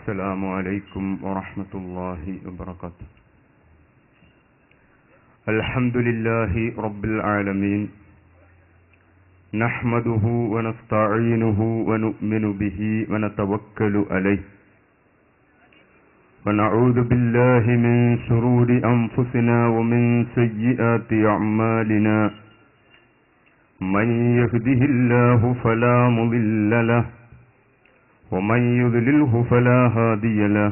السلام عليكم ورحمة الله وبركاته. الحمد لله رب العالمين، نحمده ونستعينه ونؤمن به ونتوكل عليه، ونعوذ بالله من شرور أنفسنا ومن سيئات أعمالنا. من يهده الله فلا مضل له ومن يضلله فلا هادي له،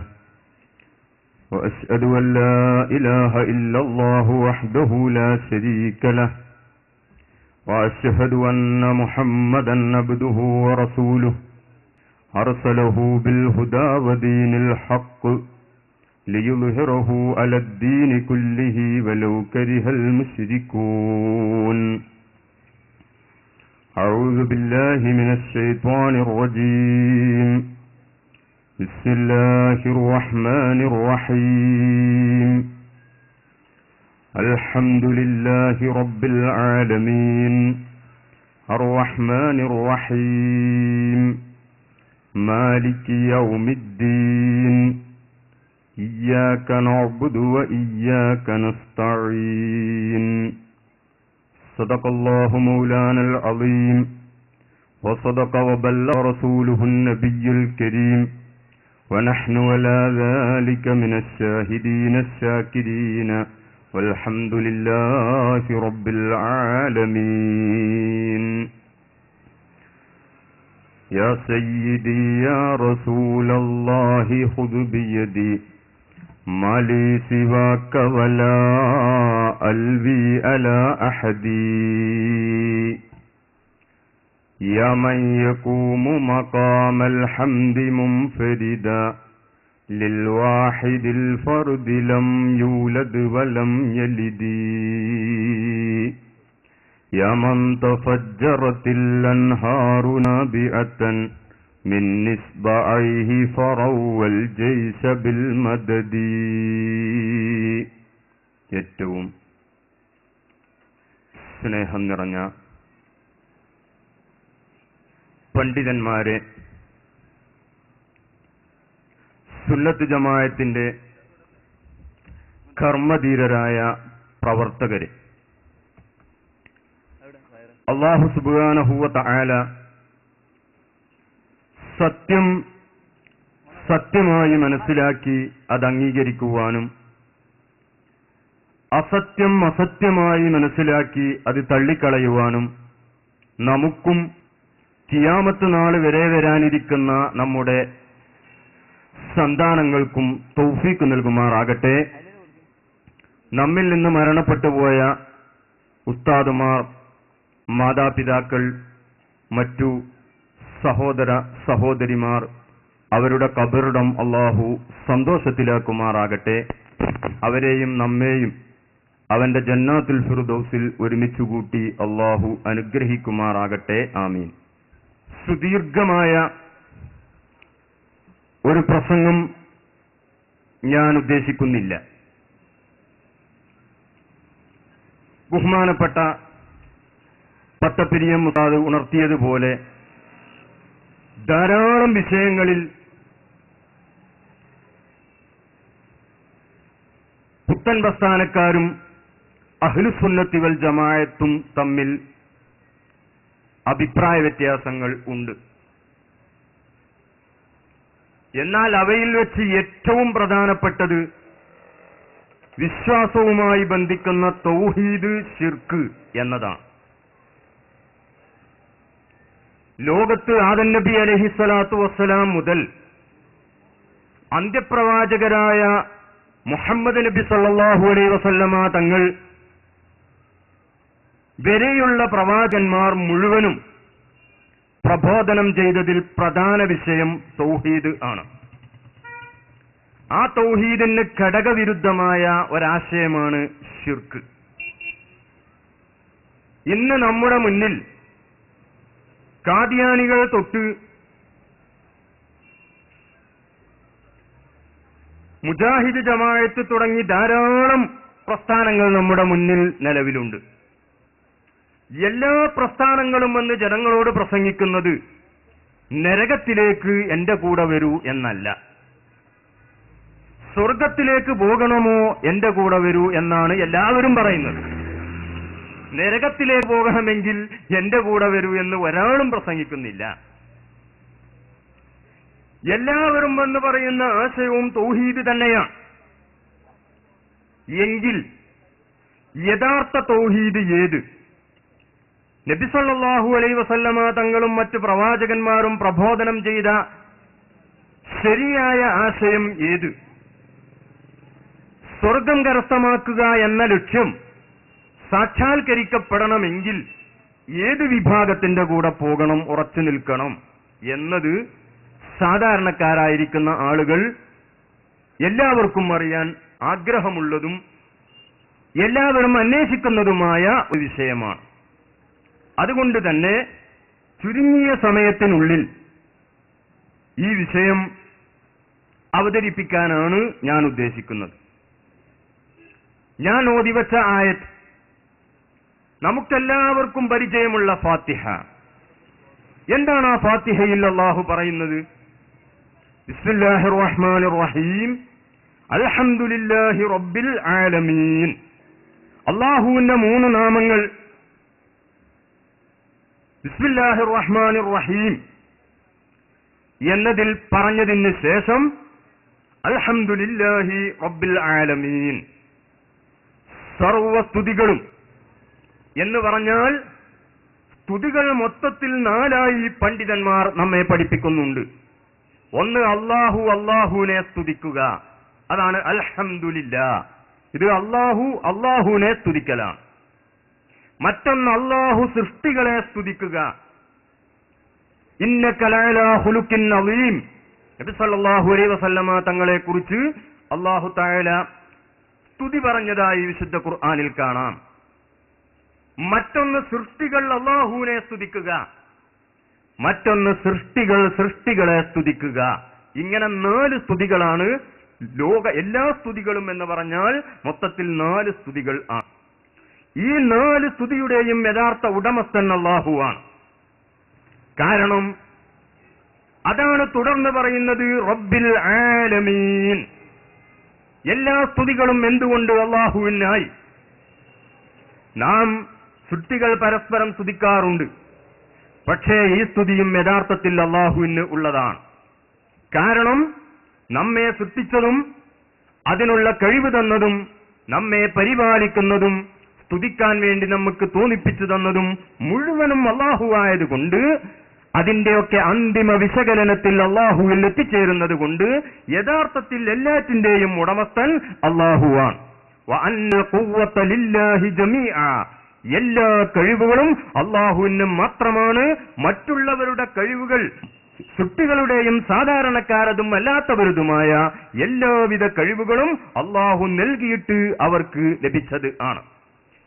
وأشهد أن لا إله إلا الله وحده لا شريك له، وأشهد أن محمدا عبده ورسوله أرسله بالهدى ودين الحق ليظهره على الدين كله ولو كره المشركون. أعوذ بالله من الشيطان الرجيم. بسم الله الرحمن الرحيم. الحمد لله رب العالمين، الرحمن الرحيم، مالك يوم الدين، إياك نعبد وإياك نستعين. صدق الله مولانا العظيم، وصدق وبلغ رسوله النبي الكريم، ونحن على ذلك من الشاهدين الشاكرين، والحمد لله رب العالمين. يا سيدي يا رسول الله خذ بيدي، ما لي سواك ولا ألوي على أحد، يا من يقوم مقام الحمد منفردا للواحد الفرد لم يولد ولم يلد، يا من تفجرت الأنهار نابعة من إصبعيه فروى الجيش بالمدد. ഏറ്റവും സ്നേഹം നിറഞ്ഞ പണ്ഡിതന്മാരെ, സുന്നത്ത് ജമാഅത്തിന്റെ കർമ്മധീരരായ പ്രവർത്തകരെ, അല്ലാഹു സുബ്ഹാനഹു വ തആല സത്യം സത്യമായി മനസ്സിലാക്കി അത് അംഗീകരിക്കുവാനും അസത്യം അസത്യമായി മനസ്സിലാക്കി അത് തള്ളിക്കളയുവാനും നമുക്കും ഖിയാമത്ത് നാൾ വരെ വരാനിരിക്കുന്ന നമ്മുടെ സന്താനങ്ങൾക്കും തൗഫീഖ് നൽകുമാറാകട്ടെ. നമ്മിൽ നിന്ന് മരണപ്പെട്ടു പോയ ഉസ്താദുമാർ, മാതാപിതാക്കൾ, മറ്റു സഹോദര സഹോദരിമാർ, അവരുടെ ഖബറിടം അല്ലാഹു സന്തോഷത്തിലാക്കുമാറാകട്ടെ. അവരെയും നമ്മെയും അവന്റെ ജന്നാത്തുൽ ഫിർദൗസിൽ ഒരുമിച്ചുകൂട്ടി അല്ലാഹു അനുഗ്രഹിക്കുമാറാകട്ടെ. ആമീൻ. സുദീർഘമായ ഒരു പ്രസംഗം ഞാൻ ഉദ്ദേശിക്കുന്നില്ല. ബഹുമാനപ്പെട്ട പട്ടപ്പിരിയം ഉസ്താദ് ഉണർത്തിയതുപോലെ ധാരാളം വിഷയങ്ങളിൽ പുത്തൻ പ്രസ്ഥാനക്കാരും അഹ്ലുസുന്നത്തി വൽ ജമാഅത്തും തമ്മിൽ അഭിപ്രായ വ്യത്യാസങ്ങൾ ഉണ്ട്. എന്നാൽ അവയിൽ വെച്ച് ഏറ്റവും പ്രധാനപ്പെട്ടത് വിശ്വാസവുമായി ബന്ധിക്കുന്ന തൗഹീദ്, ശിർക്ക് എന്നതാണ്. ലോകത്ത് ആദം നബി അലൈഹിസ്സലാത്തു വസ്സലാം മുതൽ അന്ത്യപ്രവാചകരായ മുഹമ്മദ് നബി സല്ലല്ലാഹു അലൈഹി വസല്ലമ തങ്ങൾ വരെയുള്ള പ്രവാചകന്മാർ മുഴുവനും പ്രബോധനം ചെയ്തതിൽ പ്രധാന വിഷയം തൗഹീദ് ആണ്. ആ തൗഹീദിന് ഘടകവിരുദ്ധമായ ഒരാശയമാണ് ശിർക്ക്. ഇന്ന് നമ്മുടെ മുന്നിൽ ഖാദിയാനികൾ തൊട്ട് മുജാഹിദ് ജമാഅത്ത് തുടങ്ങി ധാരാളം പ്രസ്ഥാനങ്ങൾ നമ്മുടെ മുന്നിൽ നിലവിലുണ്ട്. എല്ലാ പ്രസ്ഥാനങ്ങളും വന്ന് ജനങ്ങളോട് പ്രസംഗിക്കുന്നത് നരകത്തിലേക്ക് എന്റെ കൂടെ വരൂ എന്നല്ല. സ്വർഗത്തിലേക്ക് പോകണമോ എന്റെ കൂടെ വരൂ എന്നാണ് എല്ലാവരും പറയുന്നത്. നരകത്തിലേക്ക് പോകണമെങ്കിൽ എന്റെ കൂടെ വരൂ എന്ന് ഒരാളും പ്രസംഗിക്കുന്നില്ല. എല്ലാവരും എന്ന് പറയുന്ന ആശയവും തൗഹീദ് തന്നെയാണ്. എങ്കിൽ യഥാർത്ഥ തൗഹീദ് ഏത്? നബി സല്ലല്ലാഹു അലൈഹി വസല്ലമ തങ്ങളും മറ്റു പ്രവാചകന്മാരും പ്രബോധനം ചെയ്ത ശരിയായ ആശയം ഏത്? സ്വർഗം കരസ്ഥമാക്കുക എന്ന ലക്ഷ്യം സാക്ഷാത്കരിക്കപ്പെടണമെങ്കിൽ ഏത് വിഭാഗത്തിന്റെ കൂടെ പോകണം, ഉറച്ചു നിൽക്കണം എന്നത് സാധാരണക്കാരായിരിക്കുന്ന ആളുകൾ എല്ലാവർക്കും അറിയാൻ ആഗ്രഹമുള്ളതും എല്ലാവരും അന്വേഷിക്കുന്നതുമായ ഒരു വിഷയമാണ്. അതുകൊണ്ട് തന്നെ ചുരുങ്ങിയ സമയത്തിനുള്ളിൽ ഈ വിഷയം അവതരിപ്പിക്കാനാണ് ഞാൻ ഉദ്ദേശിക്കുന്നത്. ഞാൻ ഓതിവച്ച ആയത്ത് നമുക്കെല്ലാവർക്കും പരിചയമുള്ള ഫാത്തിഹ. എന്താണ് ആ ഫാത്തിഹയിൽ അല്ലാഹു പറയുന്നത്? ബിസ്മില്ലാഹിർ റഹ്മാനിർ റഹീം അൽഹംദുലില്ലാഹി റബ്ബിൽ ആലമീൻ. അല്ലാഹുവിന്റെ 3 നാമങ്ങൾ ബിസ്മില്ലാഹിർ റഹ്മാനിർ റഹീം എന്നതിൽ പറഞ്ഞതിന് ശേഷം അൽഹംദുലില്ലാഹി റബ്ബിൽ ആലമീൻ. സർവസ്തുതികളും എന്ന് പറഞ്ഞാൽ സ്തുതികൾ മൊത്തത്തിൽ 4ആയി പണ്ഡിതന്മാർ നമ്മെ പഠിപ്പിക്കുന്നുണ്ട്. ഒന്ന് അല്ലാഹുവിനെ സ്തുതിക്കുക, അതാണ് അൽഹംദുലില്ലാ. ഇത് അല്ലാഹുവിനെ സ്തുതിക്കലാണ്. മറ്റൊന്ന് അല്ലാഹു സൃഷ്ടികളെ സ്തുതിക്കുക. ഇന്നക ലഅലാ ഖുലുഖിൻ അളീം. നബി സല്ലല്ലാഹു അലൈഹി വസല്ലമ തങ്ങളെ കുറിച്ച് അല്ലാഹു തആല സ്തുതി പറഞ്ഞതായി വിശുദ്ധ ഖുർആനിൽ കാണാം. മറ്റൊന്ന് സൃഷ്ടികൾ അല്ലാഹുവിനെ സ്തുതിക്കുക, മറ്റൊന്ന് സൃഷ്ടികളെ സ്തുതിക്കുക. ഇങ്ങനെ 4 സ്തുതികളാണ് എല്ലാ സ്തുതികളും എന്ന് പറഞ്ഞാൽ മൊത്തത്തിൽ 4 സ്തുതികൾ ആണ്. ഈ 4 സ്തുതിയുടെയും യഥാർത്ഥ ഉടമസ്ഥൻ അല്ലാഹുവാണ്. കാരണം അതാണ് തുടർന്ന് പറയുന്നത് റബ്ബിൽ ആലമീൻ. എല്ലാ സ്തുതികളും എന്തുകൊണ്ട് അല്ലാഹുവിനായി? നാം സൃഷ്ടികൾ പരസ്പരം സ്തുതിക്കാറുണ്ട്, പക്ഷേ ഈ സ്തുതിയും യഥാർത്ഥത്തിൽ അല്ലാഹുവിന് ഉള്ളതാണ്. കാരണം നമ്മെ സൃഷ്ടിച്ചതും അതിനുള്ള കഴിവ് തന്നതും നമ്മെ പരിപാലിക്കുന്നതും സ്തുതിക്കാൻ വേണ്ടി നമുക്ക് തോന്നിപ്പിച്ചു തന്നതും മുഴുവനും അല്ലാഹുവായതുകൊണ്ട് അതിന്റെയൊക്കെ അന്തിമ വിശകലനത്തിൽ അല്ലാഹുവിൽ എത്തിച്ചേരുന്നത് കൊണ്ട് യഥാർത്ഥത്തിൽ എല്ലാറ്റിന്റെയും ഉടമസ്ഥൻ അല്ലാഹുവാണ്. വഅന്നൽ ഖുവ്വത ലില്ലാഹി ജമീഅ. എല്ലാ കഴിവുകളും അല്ലാഹുവിന് മാത്രമാണ്. മറ്റുള്ളവരുടെ കഴിവുകൾ സൃഷ്ടികളുടെയും സാധാരണക്കാരതും അല്ലാത്തവരുതുമായ എല്ലാവിധ കഴിവുകളും അല്ലാഹു നൽകിയിട്ട് അവർക്ക് ലഭിച്ചത് ആണ്.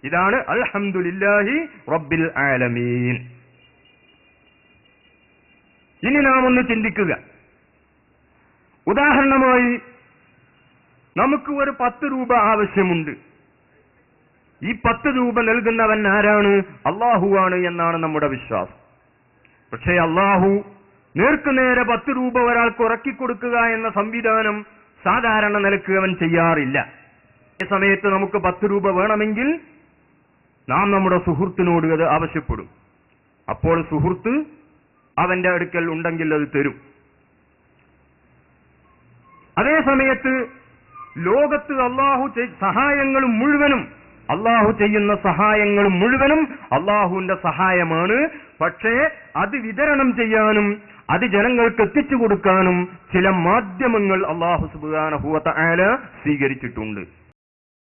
ഇതാണ് അൽഹംദുലില്ലാഹി റബ്ബിൽ ആലമീൻ. ഇനി നാം ഒന്ന് ചിന്തിക്കുക. ഉദാഹരണമായി നമുക്ക് ഒരു 10 രൂപ ആവശ്യമുണ്ട്. ഈ 10 രൂപ നൽകുന്നവൻ ആരാണ്? അല്ലാഹുവാണ് എന്നാണ് നമ്മുടെ വിശ്വാസം. പക്ഷേ അല്ലാഹു നേർക്കുനേരെ 10 രൂപ ഒരാൾക്ക് ഉറക്കിക്കൊടുക്കുക എന്ന സംവിധാനം സാധാരണ നിലക്ക് അവൻ ചെയ്യാറില്ല. ഈ സമയത്ത് നമുക്ക് 10 രൂപ വേണമെങ്കിൽ നാം നമ്മുടെ സുഹൃത്തിനോട് അത് ആവശ്യപ്പെടും. അപ്പോൾ സുഹൃത്ത് അവന്റെ അടുക്കൽ ഉണ്ടെങ്കിൽ അത് തരും. അതേ സമയത്ത് ലോകത്ത് അല്ലാഹു സഹായങ്ങളും മുഴുവനും അല്ലാഹു ചെയ്യുന്ന സഹായങ്ങളും മുഴുവനും അല്ലാഹുവിന്റെ സഹായമാണ്. പക്ഷേ അത് വിതരണം ചെയ്യാനും അത് ജനങ്ങൾക്ക് എത്തിച്ചു കൊടുക്കാനും ചില മാധ്യമങ്ങൾ അല്ലാഹു സുബ്ഹാനഹു വ തആല സ്വീകരിച്ചിട്ടുണ്ട്.